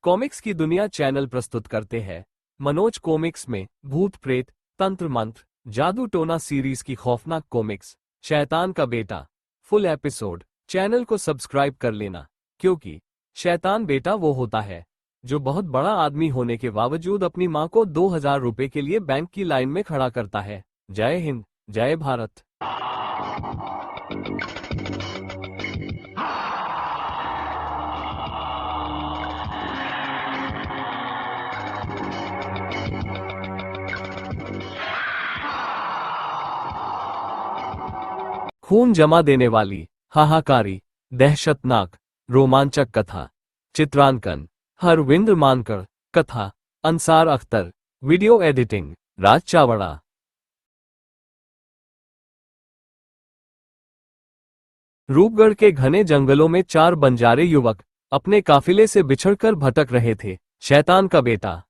Comics की दुनिया channel प्रस्तुत करते हैं मनोज कॉमिक्स में भूत प्रेत तंत्र मंत्र जादू टोना सीरीज की खौफनाक कॉमिक्स शैतान का बेटा फुल एपिसोड। चैनल को सब्सक्राइब कर लेना, क्योंकि शैतान बेटा वो होता है जो बहुत बड़ा आदमी होने के बावजूद अपनी मां को 2000 रुपए के लिए बैंक की लाइन में खड़ा करता है। जय हिंद, जय भारत। खून जमा देने वाली हाहाकारी दहशतनाक रोमांचक कथा। चित्रांकन हरविंद्र मानकर। कथा अंसार अख्तर। वीडियो एडिटिंग राज चावड़ा। रूपगढ़ के घने जंगलों में 4 बंजारे युवक अपने काफिले से बिछड़कर भटक रहे थे। शैतान का बेटा।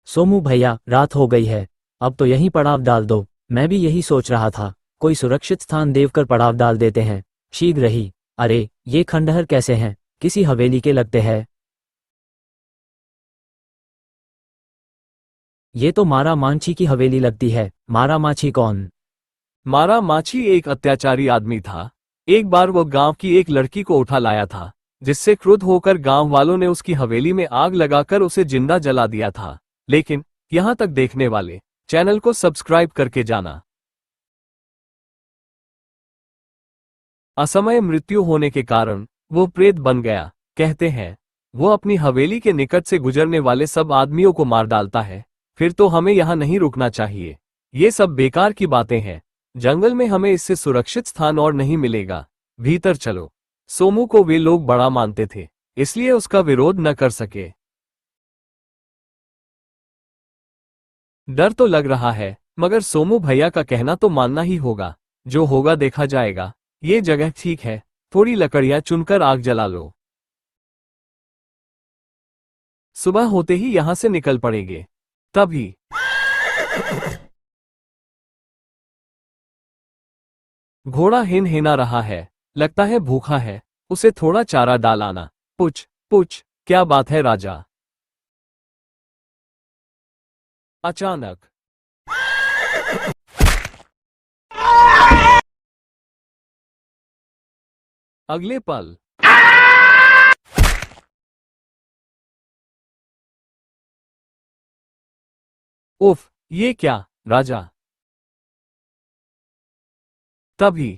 सोमू भैया, रात हो गई है, अब तो यहीं पड़ाव डाल दो। मैं भी यही सोच रहा था, कोई सुरक्षित स्थान देकर पड़ाव डाल देते हैं शीघ्र ही। अरे ये खंडहर कैसे हैं, किसी हवेली के लगते हैं। ये तो मारा मांझी की हवेली लगती है। मारा मांझी कौन? मारा माछी एक अत्याचारी आदमी था। एक बार वो गांव की एक लड़की को उठा लाया था, जिससे क्रुद्ध होकर गांव वालों ने उसकी हवेली में आग लगाकर उसे जिंदा जला दिया था। लेकिन यहां तक देखने वाले चैनल को सब्सक्राइब करके जाना। असमय मृत्यु होने के कारण वो प्रेत बन गया। कहते हैं वो अपनी हवेली के निकट से गुजरने वाले सब आदमियों को मार डालता है। फिर तो हमें यहां नहीं रुकना चाहिए। ये सब बेकार की बातें हैं। जंगल में हमें इससे सुरक्षित स्थान और नहीं मिलेगा। भीतर चलो। सोमू को वे लोग बड़ा मानते थे, इसलिए उसका विरोध न कर सके। डर तो लग रहा है, मगर सोमू भैया का कहना तो मानना ही होगा। जो होगा देखा जाएगा। ये जगह ठीक है, थोड़ी लकड़ियां चुनकर आग जला लो। सुबह होते ही यहां से निकल पड़ेंगे। तभी घोड़ा हिन रहा है, लगता है भूखा है। उसे थोड़ा चारा डाल आना। पुछ पुछ, क्या बात है राजा? अचानक अगले पल उफ, ये क्या राजा? तभी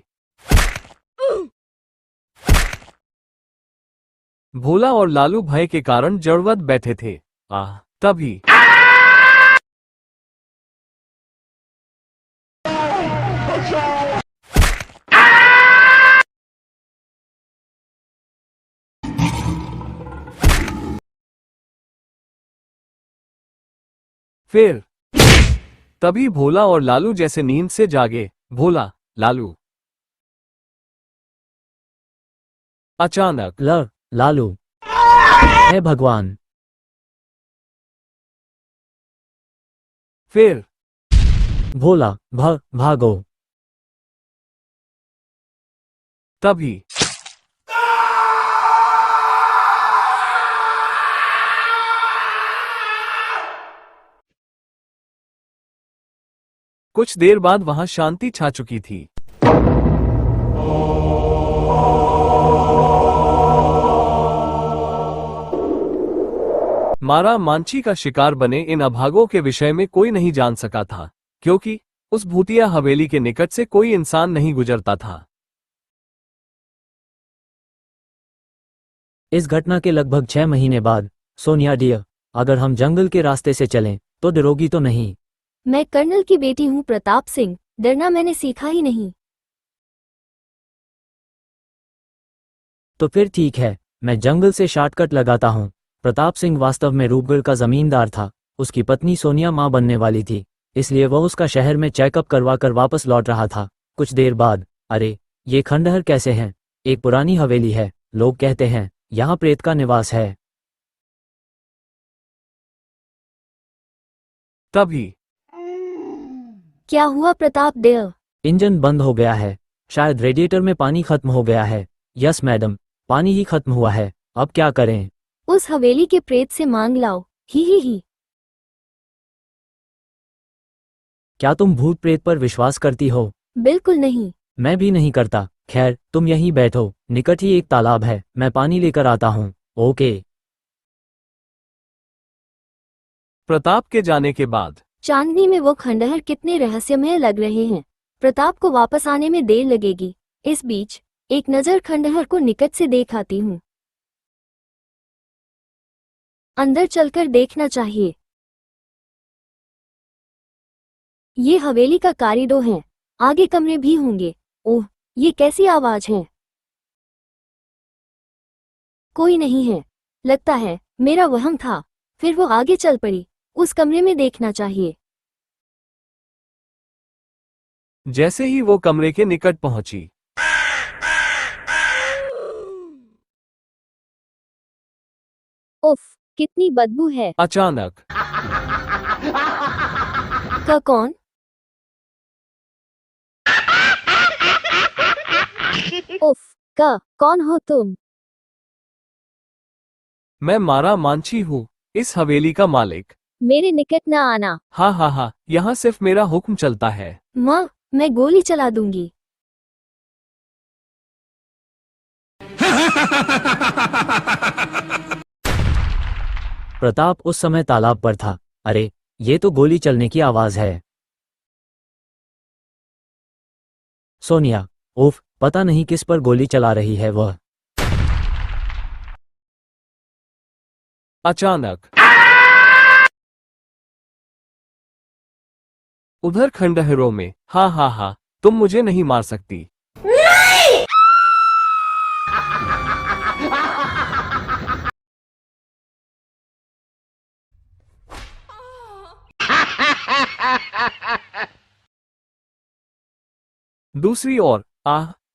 भोला और लालू भय के कारण जड़वत बैठे थे। तभी फिर तभी भोला और लालू जैसे नींद से जागे। भोला, लालू। अचानक लालू, हे भगवान। फिर भोला, भागो। तभी कुछ देर बाद वहां शांति छा चुकी थी। मारा मांझी का शिकार बने इन अभागों के विषय में कोई नहीं जान सका था, क्योंकि उस भूतिया हवेली के निकट से कोई इंसान नहीं गुजरता था। इस घटना के लगभग 6 महीने बाद, सोनिया डियर, अगर हम जंगल के रास्ते से चलें तो डरोगी तो नहीं? मैं कर्नल की बेटी हूँ प्रताप सिंह, डरना मैंने सीखा ही नहीं। तो फिर ठीक है, मैं जंगल से शॉर्टकट लगाता हूँ। प्रताप सिंह वास्तव में रूपगढ़ का जमींदार था। उसकी पत्नी सोनिया मां बनने वाली थी, इसलिए वह उसका शहर में चेकअप करवाकर वापस लौट रहा था। कुछ देर बाद, अरे ये खंडहर कैसे हैं? एक पुरानी हवेली है। लोग कहते हैं यहाँ प्रेत का निवास है। तभी क्या हुआ प्रताप देव? इंजन बंद हो गया है। शायद रेडिएटर में पानी खत्म हो गया है। यस मैडम, पानी ही खत्म हुआ है। अब क्या करें? उस हवेली के प्रेत से मांग लाओ। ही। क्या तुम भूत प्रेत पर विश्वास करती हो? बिल्कुल नहीं। मैं भी नहीं करता। खैर, तुम यहीं बैठो, निकट ही एक तालाब है, मैं पानी लेकर आता हूँ। ओके। प्रताप के जाने के बाद चांदनी में वो खंडहर कितने रहस्यमय लग रहे हैं। प्रताप को वापस आने में देर लगेगी। इस बीच एक नजर खंडहर को निकट से देख आती हूँ। अंदर चलकर देखना चाहिए। ये हवेली का कॉरिडोर है, आगे कमरे भी होंगे। ओह, ये कैसी आवाज है? कोई नहीं है। लगता है मेरा वहम था। फिर वो आगे चल पड़ी। उस कमरे में देखना चाहिए। जैसे ही वो कमरे के निकट पहुंची, उफ, कितनी बदबू है। अचानक कौन? उफ, कौन हो तुम? मैं मारा मांझी हूँ, इस हवेली का मालिक। मेरे निकट न आना। हाँ, यहाँ सिर्फ मेरा हुक्म चलता है। माँ, मैं गोली चला दूंगी। प्रताप उस समय तालाब पर था। अरे, ये तो गोली चलने की आवाज है। सोनिया, उफ, पता नहीं किस पर गोली चला रही है वह। अचानक उधर खंडहरों में, हाँ, तुम मुझे नहीं मार सकती। दूसरी ओर,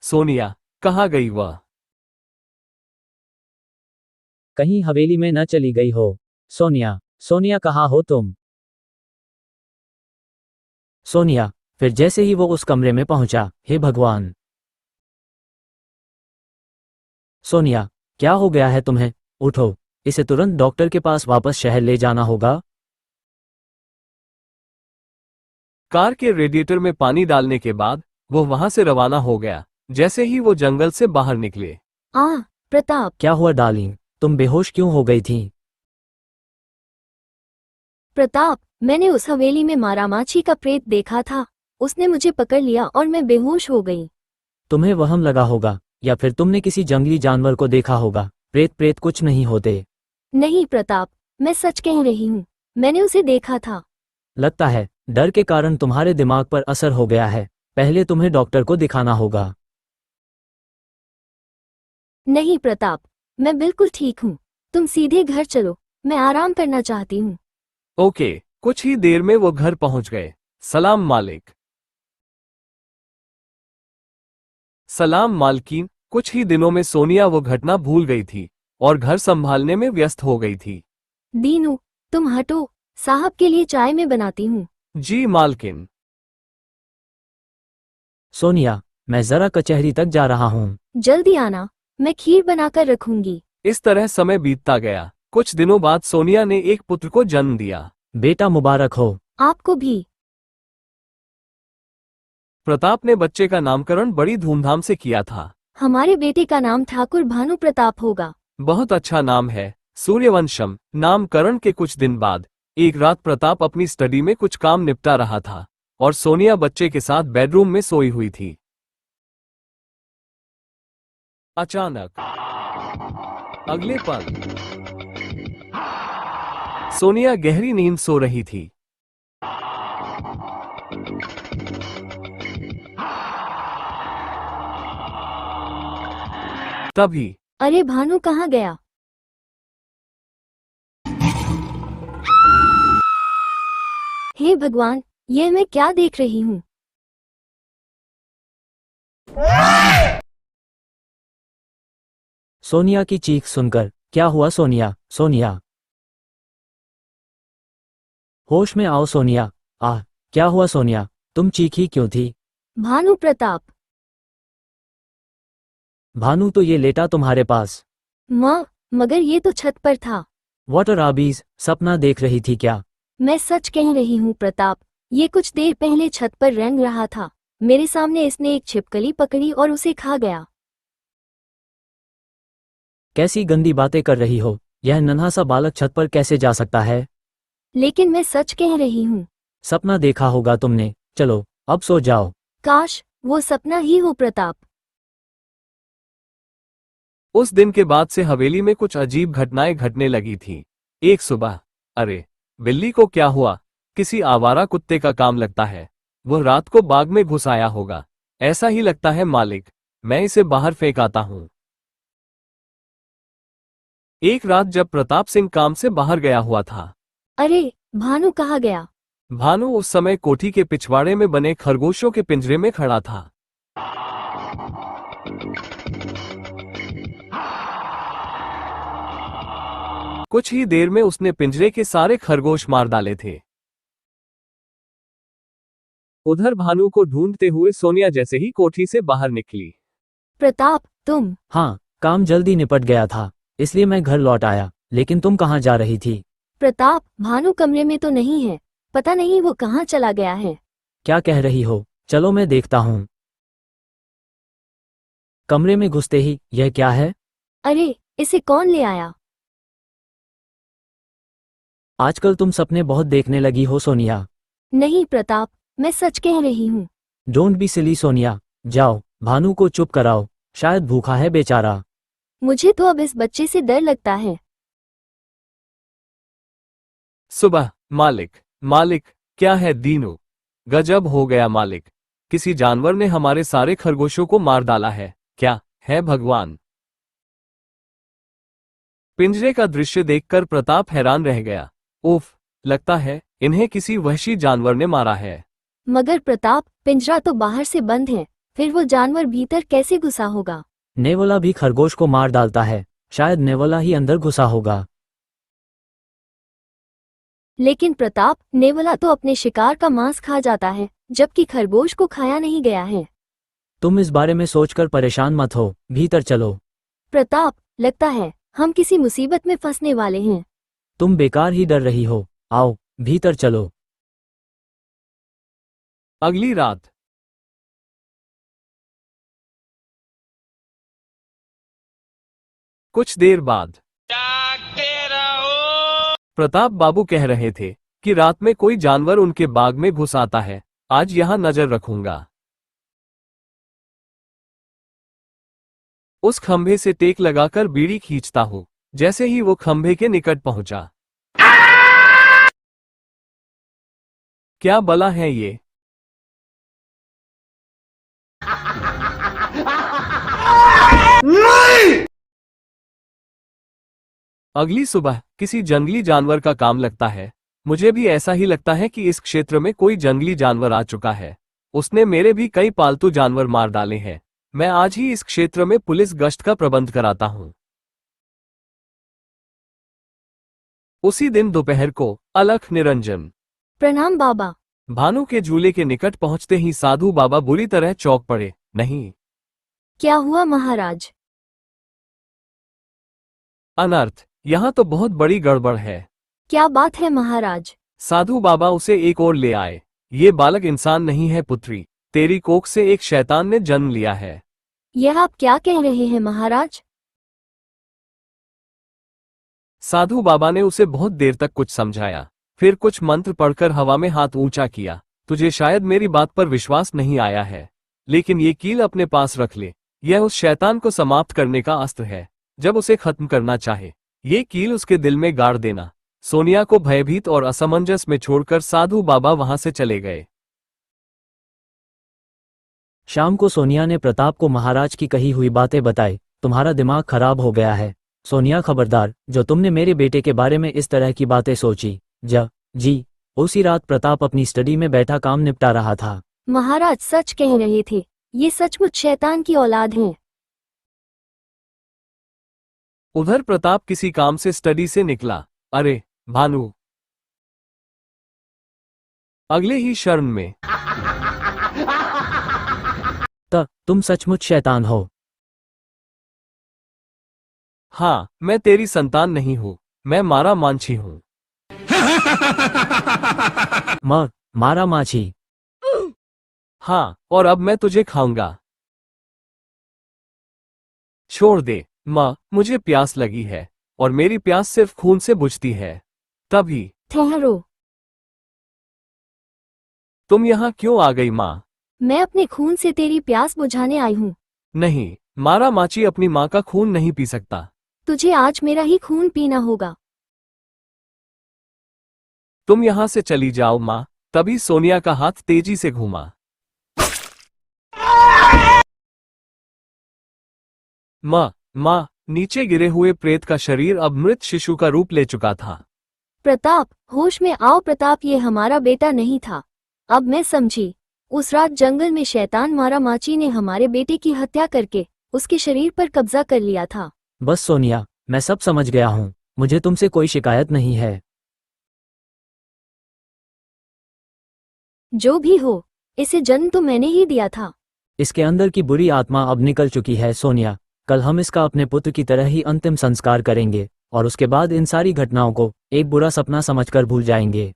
सोनिया, कहाँ गई वह? कहीं हवेली में न चली गई हो। सोनिया, सोनिया कहाँ हो तुम? सोनिया, फिर जैसे ही वो उस कमरे में पहुंचा, हे भगवान। सोनिया, क्या हो गया है तुम्हें? उठो, इसे तुरंत डॉक्टर के पास वापस शहर ले जाना होगा। कार के रेडिएटर में पानी डालने के बाद वो वहां से रवाना हो गया। जैसे ही वो जंगल से बाहर निकले, प्रताप। क्या हुआ डार्लिंग, तुम बेहोश क्यों हो गई थी? प्रताप, मैंने उस हवेली में मारामाछी का प्रेत देखा था। उसने मुझे पकड़ लिया और मैं बेहोश हो गई। तुम्हें वहम लगा होगा, या फिर तुमने किसी जंगली जानवर को देखा होगा। प्रेत प्रेत कुछ नहीं होते। नहीं प्रताप, मैं सच कह रही हूँ। मैंने उसे देखा था। लगता है डर के कारण तुम्हारे दिमाग पर असर हो गया है। पहले तुम्हें डॉक्टर को दिखाना होगा। नहीं प्रताप, मैं बिल्कुल ठीक हूँ। तुम सीधे घर चलो, मैं आराम करना चाहती हूँ। ओके। कुछ ही देर में वो घर पहुंच गए। सलाम मालिक। सलाम मालकिन। कुछ ही दिनों में सोनिया वो घटना भूल गई थी और घर संभालने में व्यस्त हो गई थी। दीनू, तुम हटो, साहब के लिए चाय मैं बनाती हूँ। जी मालकिन। सोनिया, मैं जरा कचहरी तक जा रहा हूँ। जल्दी आना, मैं खीर बनाकर रखूंगी। इस तरह समय बीतता गया। कुछ दिनों बाद सोनिया ने एक पुत्र को जन्म दिया। बेटा मुबारक हो। आपको भी। प्रताप ने बच्चे का नामकरण बड़ी धूमधाम से किया था। हमारे बेटे का नाम ठाकुर भानु प्रताप होगा। बहुत अच्छा नाम है। सूर्यवंशम। नामकरण के कुछ दिन बाद एक रात प्रताप अपनी स्टडी में कुछ काम निपटा रहा था और सोनिया बच्चे के साथ बेडरूम में सोई हुई थी। अचानक अगले पल सोनिया गहरी नींद सो रही थी। तभी अरे भानु कहाँ गया? हे भगवान, यह मैं क्या देख रही हूँ? सोनिया की चीख सुनकर, क्या हुआ सोनिया? सोनिया, होश में आओ सोनिया। क्या हुआ सोनिया, तुम चीखी क्यों थी? भानु प्रताप। भानु तो ये लेटा तुम्हारे पास। माँ, मगर ये तो छत पर था। व्हाट अ राबीज, सपना देख रही थी क्या? मैं सच कह रही हूँ प्रताप, ये कुछ देर पहले छत पर रेंग रहा था। मेरे सामने इसने एक छिपकली पकड़ी और उसे खा गया। कैसी गंदी बातें कर रही हो, यह नन्हा सा बालक छत पर कैसे जा सकता है? लेकिन मैं सच कह रही हूँ। सपना देखा होगा तुमने, चलो अब सो जाओ। काश वो सपना ही हो प्रताप। उस दिन के बाद से हवेली में कुछ अजीब घटनाएं घटने लगी थी। एक सुबह, अरे बिल्ली को क्या हुआ? किसी आवारा कुत्ते का काम लगता है। वह रात को बाग में घुस आया होगा। ऐसा ही लगता है मालिक, मैं इसे बाहर फेंक आता हूं। एक रात जब प्रताप सिंह काम से बाहर गया हुआ था। अरे भानु कहाँ गया? भानु उस समय कोठी के पिछवाड़े में बने खरगोशों के पिंजरे में खड़ा था। कुछ ही देर में उसने पिंजरे के सारे खरगोश मार डाले थे। उधर भानु को ढूंढते हुए सोनिया जैसे ही कोठी से बाहर निकली। प्रताप तुम? हाँ, काम जल्दी निपट गया था, इसलिए मैं घर लौट आया। लेकिन तुम कहाँ जा रही थी? प्रताप, भानु कमरे में तो नहीं है। पता नहीं वो कहाँ चला गया है। क्या कह रही हो? चलो मैं देखता हूँ। कमरे में घुसते ही, यह क्या है? अरे इसे कौन ले आया? आजकल तुम सपने बहुत देखने लगी हो सोनिया। नहीं प्रताप, मैं सच कह रही हूँ। डोंट बी सिली सोनिया, जाओ भानु को चुप कराओ, शायद भूखा है बेचारा। मुझे तो अब इस बच्चे से डर लगता है। सुबह, मालिक, मालिक, क्या है दीनू? गजब हो गया मालिक, किसी जानवर ने हमारे सारे खरगोशों को मार डाला है। क्या है भगवान? पिंजरे का दृश्य देखकर प्रताप हैरान रह गया। उफ, लगता है इन्हें किसी वहशी जानवर ने मारा है। मगर प्रताप, पिंजरा तो बाहर से बंद है, फिर वो जानवर भीतर कैसे घुसा होगा? नेवला भी खरगोश को मार डालता है, शायद नेवला ही अंदर घुसा होगा। लेकिन प्रताप, नेवला तो अपने शिकार का मांस खा जाता है, जबकि खरगोश को खाया नहीं गया है। तुम इस बारे में सोचकर परेशान मत हो, भीतर चलो। प्रताप, लगता है हम किसी मुसीबत में फंसने वाले हैं। तुम बेकार ही डर रही हो, आओ भीतर चलो। अगली रात, कुछ देर बाद, प्रताप बाबू कह रहे थे कि रात में कोई जानवर उनके बाग में घुस आता है। आज यहां नजर रखूंगा। उस खंभे से टेक लगाकर बीड़ी खींचता हूं। जैसे ही वो खंभे के निकट पहुंचा, क्या बला है ये? अगली सुबह किसी जंगली जानवर का काम लगता है। मुझे भी ऐसा ही लगता है कि इस क्षेत्र में कोई जंगली जानवर आ चुका है। उसने मेरे भी कई पालतू जानवर मार डाले हैं। मैं आज ही इस क्षेत्र में पुलिस गश्त का प्रबंध कराता हूं। उसी दिन दोपहर को, अलख निरंजन। प्रणाम बाबा। भानु के झूले के निकट पहुंचते ही साधु बाबा बुरी तरह चौंक पड़े। नहीं, क्या हुआ महाराज? अनर्थ, यहां तो बहुत बड़ी गड़बड़ है। क्या बात है महाराज? साधु बाबा उसे एक और ले आए। ये बालक इंसान नहीं है पुत्री, तेरी कोख से एक शैतान ने जन्म लिया है। यह आप क्या कह रहे हैं महाराज? साधु बाबा ने उसे बहुत देर तक कुछ समझाया, फिर कुछ मंत्र पढ़कर हवा में हाथ ऊंचा किया। तुझे शायद मेरी बात पर विश्वास नहीं आया है, लेकिन ये कील अपने पास रख ले। यह उस शैतान को समाप्त करने का अस्त्र है। जब उसे खत्म करना चाहे, ये कील उसके दिल में गाड़ देना। सोनिया को भयभीत और असमंजस में छोड़कर साधु बाबा वहां से चले गए। शाम को सोनिया ने प्रताप को महाराज की कही हुई बातें बताई। तुम्हारा दिमाग खराब हो गया है सोनिया, खबरदार जो तुमने मेरे बेटे के बारे में इस तरह की बातें सोची। जी। उसी रात प्रताप अपनी स्टडी में बैठा काम निपटा रहा था। महाराज सच कह रहे थे, ये सचमुच शैतान की औलाद हैं। उधर प्रताप किसी काम से स्टडी से निकला। अरे भानु, अगले ही क्षण में, तुम सचमुच शैतान हो। हाँ, मैं तेरी संतान नहीं हूँ, मैं मारा मांझी हूँ। मारा माछी। हाँ, और अब मैं तुझे खाऊंगा। छोड़ दे माँ, मुझे प्यास लगी है और मेरी प्यास सिर्फ खून से बुझती है। तभी ठहरो, तुम यहाँ क्यों आ गई माँ? मैं अपने खून से तेरी प्यास बुझाने आई हूँ। नहीं, मारा माची अपनी माँ का खून नहीं पी सकता। तुझे आज मेरा ही खून पीना होगा। तुम यहाँ से चली जाओ माँ। तभी सोनिया का हाथ तेजी से घूमा। माँ, नीचे गिरे हुए प्रेत का शरीर अब मृत शिशु का रूप ले चुका था। प्रताप, होश में आओ प्रताप, ये हमारा बेटा नहीं था। अब मैं समझी। उस रात जंगल में शैतान मारा माची ने हमारे बेटे की हत्या करके उसके शरीर पर कब्जा कर लिया था। बस सोनिया, मैं सब समझ गया हूँ। मुझे तुमसे कोई शिकायत नहीं है। जो भी हो, इसे जन्म तो मैंने ही दिया था। इसके अंदर की बुरी आत्मा अब निकल चुकी है सोनिया। कल हम इसका अपने पुत्र की तरह ही अंतिम संस्कार करेंगे और उसके बाद इन सारी घटनाओं को एक बुरा सपना समझकर भूल जाएंगे।